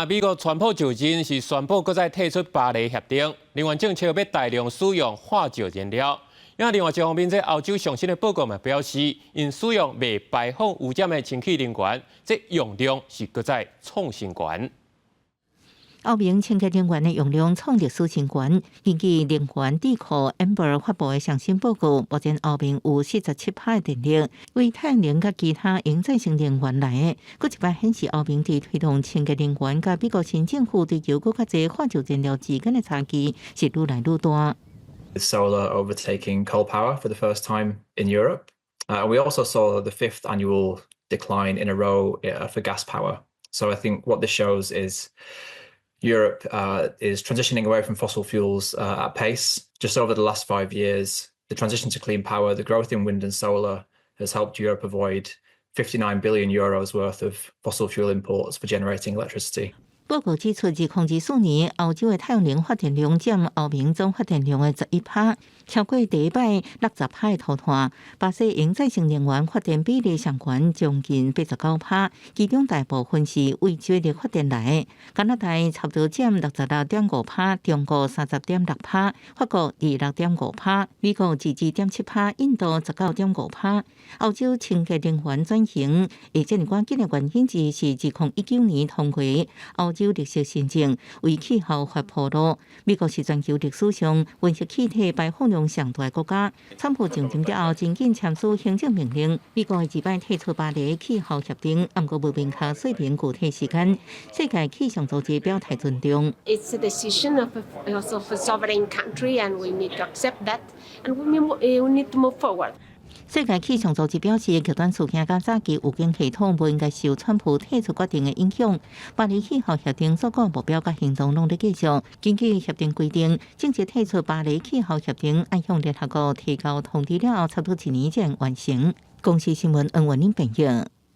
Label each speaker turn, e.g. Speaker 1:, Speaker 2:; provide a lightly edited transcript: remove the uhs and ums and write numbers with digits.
Speaker 1: 美国川普就任是宣布，搁再退出巴黎协定，另外政策要大量使用化石燃料。另外一方面，这欧洲上新的报告嘛表示，因使用未排放污染的氢气能源，这用量是搁再创新高。
Speaker 2: 欧盟清洁能源的用量创历史新高。根据能源智库 Amber 发布的上新报告，目前欧盟有47%的电力为太阳能甲其他可再生能源来的。搁一摆显示，欧盟伫推动清洁能源甲美国新政府追求搁较侪化石燃料之间的差距是愈来愈大。
Speaker 3: With solar overtaking coal power for the first time in Europe, we also saw the 5th annual decline in a row for gas power. So I think what this shows is Europe is transitioning away from fossil fuels at pace. Just over the last 5 years, the transition to clean power, the growth in wind and solar has helped Europe avoid 59 billion euros worth of fossil fuel imports for generating electricity.
Speaker 2: 报告指出，自2024年，欧洲的太阳能发电量占欧盟总发电量的11%，超过第一摆60%的头团。巴西可再生能源发电比例上悬，将近89%，其中大部分是为水力发电来的。加拿大差不多占66.5%，中国30.6%，法国26.5%，美国12.7%，印度19.5%。欧洲清洁能源转型，这么关键的原因之是2019年通过欧洲绿色新政，为气候发铺路。美国是全球历史上温室气体排放量上大的国家。川普上任之后，真紧签署行政命令，美国自摆退出巴黎气候协定，不过无明确说明具体时间。世界气象组织表态尊重。
Speaker 4: It's a decision of a sovereign country, and we need to accept that, and we need to move forward.
Speaker 2: 世界气象组织表示，极端事件甲早期预警系统不应该受川普退出决定的影响。巴黎气候协定所讲目标甲行动拢在继续。根据协定规定，正式退出巴黎气候协定，要向联合国提交通知了后，差不多1年前完成。公司新闻，恩文林朋友。